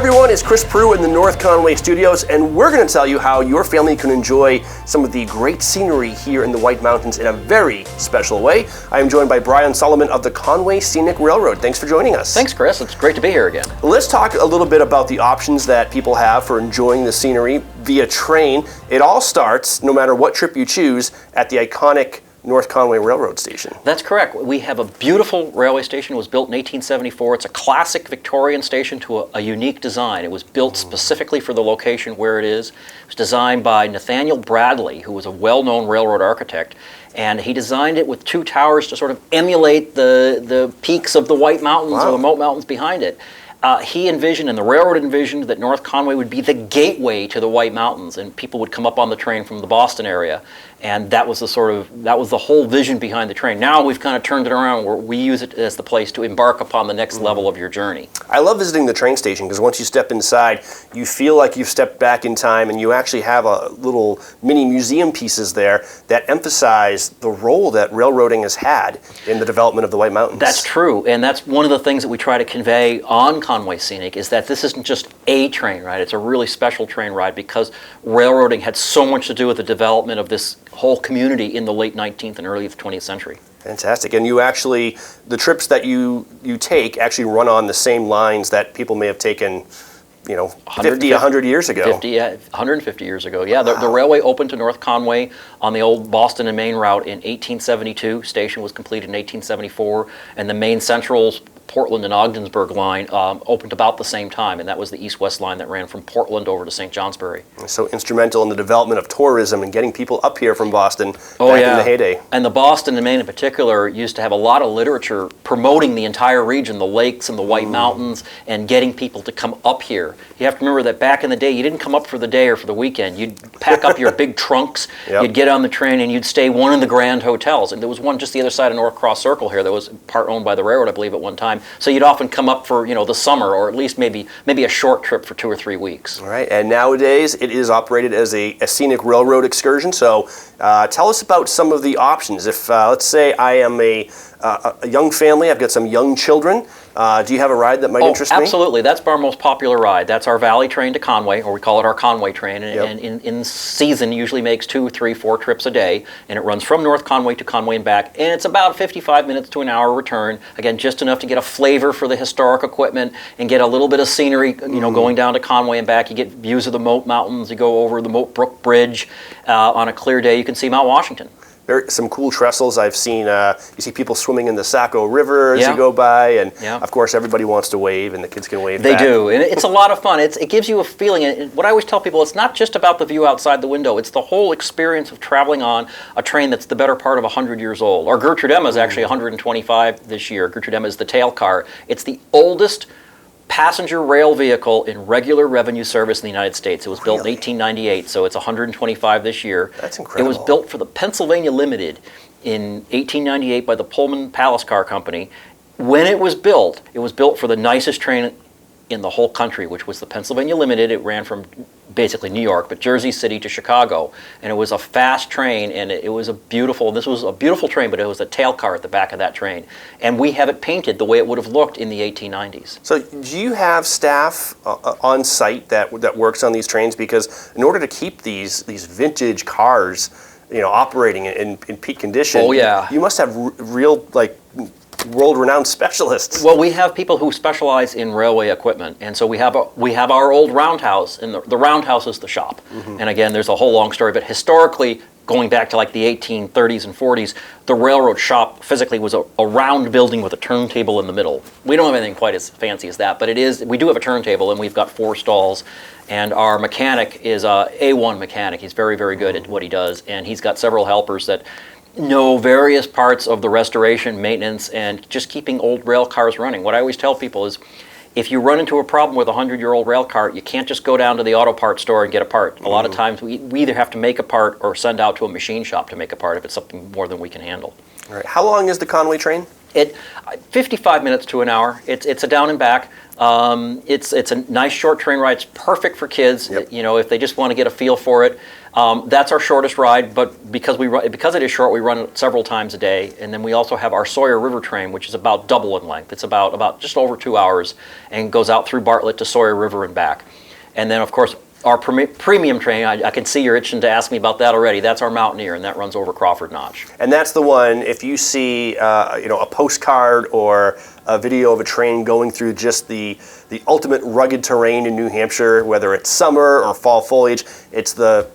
everyone, it's Chris Proulx in the North Conway studios, and we're going to tell you how your family can enjoy some of the great scenery here in the White Mountains in a very special way. I am joined by Brian Solomon of the Conway Scenic Railroad. Thanks for joining us. Thanks, Chris. It's great to be here again. Let's talk a little bit about the options that people have for enjoying the scenery via train. It all starts, no matter what trip you choose, at the iconic North Conway Railroad Station. That's correct. We have a beautiful railway station. It was built in 1874. It's a classic Victorian station to a unique design. It was built specifically for the location where it is. It was designed by Nathaniel Bradley, who was a well-known railroad architect, and he designed it with two towers to sort of emulate the peaks of the White Mountains or the Moat Mountains behind it. He envisioned, and the railroad envisioned, that North Conway would be the gateway to the White Mountains, and people would come up on the train from the Boston area, and that was the whole vision behind the train. Now we've kind of turned it around where we use it as the place to embark upon the next level of your journey. I love visiting the train station because once you step inside, you feel like you've stepped back in time, and you actually have a little mini museum pieces there that emphasize the role that railroading has had in the development of the White Mountains. That's true, and that's one of the things that we try to convey on Conway Scenic, is that this isn't just a train ride. It's a really special train ride because railroading had so much to do with the development of this whole community in the late 19th and early 20th century. Fantastic. And you actually, the trips that you take actually run on the same lines that people may have taken, 50, 100 years ago. 150 years ago, yeah. The railway opened to North Conway on the old Boston and Maine route in 1872. Station was completed in 1874, and the Maine Central's Portland and Ogdensburg line opened about the same time, and that was the east-west line that ran from Portland over to St. Johnsbury. So instrumental in the development of tourism and getting people up here from Boston back in the heyday. And the Boston and Maine in particular used to have a lot of literature promoting the entire region, the lakes and the White Mountains, and getting people to come up here. You have to remember that back in the day, you didn't come up for the day or for the weekend. You'd pack up your big trunks, you'd get on the train, and you'd stay one of the grand hotels. And there was one just the other side of North Cross Circle here that was part owned by the railroad, I believe, at one time. So you'd often come up for the summer, or at least maybe a short trip for 2 or 3 weeks. All right, and nowadays it is operated as a scenic railroad excursion. So tell us about some of the options. If let's say I am a young family, I've got some young children. Do you have a ride that might interest me? Absolutely. That's our most popular ride. That's our Valley Train to Conway, or we call it our Conway Train. And in season, usually makes 2, 3, 4 trips a day. And it runs from North Conway to Conway and back. And it's about 55 minutes to an hour return. Again, just enough to get a flavor for the historic equipment and get a little bit of scenery, going down to Conway and back. You get views of the Moat Mountains. You go over the Moat Brook Bridge. On a clear day, you can see Mount Washington. Some cool trestles. I've seen, you see people swimming in the Saco River as you go by, and of course everybody wants to wave, and the kids can wave back. They do, and it's a lot of fun. It gives you a feeling, and what I always tell people, it's not just about the view outside the window, it's the whole experience of traveling on a train that's the better part of 100 years old. Our Gertrude Emma is actually 125 this year. Gertrude Emma is the tail car. It's the oldest passenger rail vehicle in regular revenue service in the United States. It was built in 1898, so it's 125 this year. That's incredible. It was built for the Pennsylvania Limited in 1898 by the Pullman Palace Car Company. When it was built for the nicest train in the whole country, which was the Pennsylvania Limited. It ran from basically New York, but Jersey City to Chicago. And it was a fast train, and this was a beautiful train, but it was a tail car at the back of that train. And we have it painted the way it would have looked in the 1890s. So do you have staff on site that works on these trains? Because in order to keep these vintage cars, operating in peak condition, you must have real, world-renowned specialists. Well, we have people who specialize in railway equipment, and so we have our old roundhouse, and the roundhouse is the shop. And again, there's a whole long story, but historically, going back to the 1830s and 40s, the railroad shop physically was a round building with a turntable in the middle. We don't have anything quite as fancy as that, but we do have a turntable, and we've got 4 stalls, and our mechanic is a A1 mechanic. He's very, very good at what he does, and he's got several helpers that know various parts of the restoration, maintenance, and just keeping old rail cars running. What I always tell people is, if you run into a problem with a 100-year-old rail car, you can't just go down to the auto parts store and get a part. A lot of times we either have to make a part or send out to a machine shop to make a part if it's something more than we can handle. All right. How long is the Conway train? 55 minutes to an hour. It's a down and back. It's a nice short train ride. It's perfect for kids. If they just want to get a feel for it. That's our shortest ride, but because it is short, we run it several times a day. And then we also have our Sawyer River train, which is about double in length. It's about just over 2 hours and goes out through Bartlett to Sawyer River and back. And then, of course, our premium train, I can see you're itching to ask me about that already. That's our Mountaineer, and that runs over Crawford Notch. And that's the one, if you see a postcard or a video of a train going through just the ultimate rugged terrain in New Hampshire, whether it's summer or fall foliage, it's the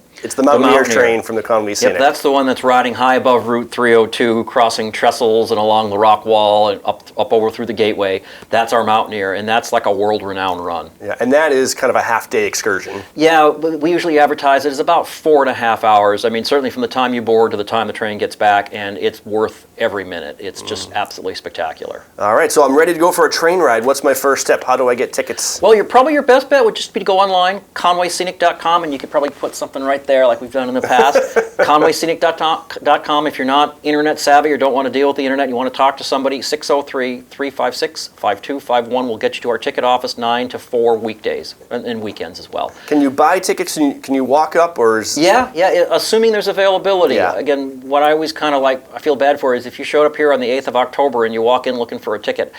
Mountaineer train from the Conway Scenic. Yep, that's the one that's riding high above Route 302, crossing trestles and along the rock wall and up over through the gateway. That's our Mountaineer, and that's like a world-renowned run. Yeah, and that is kind of a half-day excursion. Yeah, we usually advertise it as about 4.5 hours. I mean, certainly from the time you board to the time the train gets back, and it's worth every minute. It's just absolutely spectacular. All right, so I'm ready to go for a train ride. What's my first step? How do I get tickets? Well, your best bet would just be to go online, conwayscenic.com, and you could probably put something right there like we've done in the past. conwayscenic.com. If you're not internet savvy or don't want to deal with the internet, you want to talk to somebody, 603-356-5251 will get you to our ticket office 9 to 4 weekdays and weekends as well. Can you buy tickets? Can you walk up or is... Yeah, assuming there's availability. Yeah. Again, what I always kind of I feel bad for is if you showed up here on the 8th of October and you walk in looking for a ticket,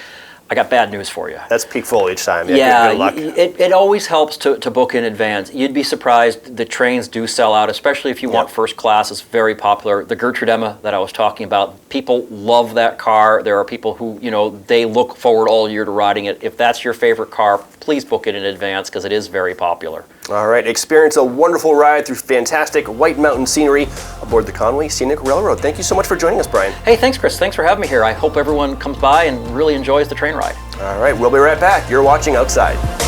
I got bad news for you. That's peak foliage time. Yeah, good luck. It always helps to book in advance. You'd be surprised, the trains do sell out, especially if you want first class. It's very popular. The Gertrude Emma that I was talking about, people love that car. There are people who, they look forward all year to riding it. If that's your favorite car, please book it in advance because it is very popular. All right, experience a wonderful ride through fantastic White Mountain scenery aboard the Conway Scenic Railroad. Thank you so much for joining us, Brian. Hey, thanks, Chris. Thanks for having me here. I hope everyone comes by and really enjoys the train ride. All right, we'll be right back. You're watching Outside.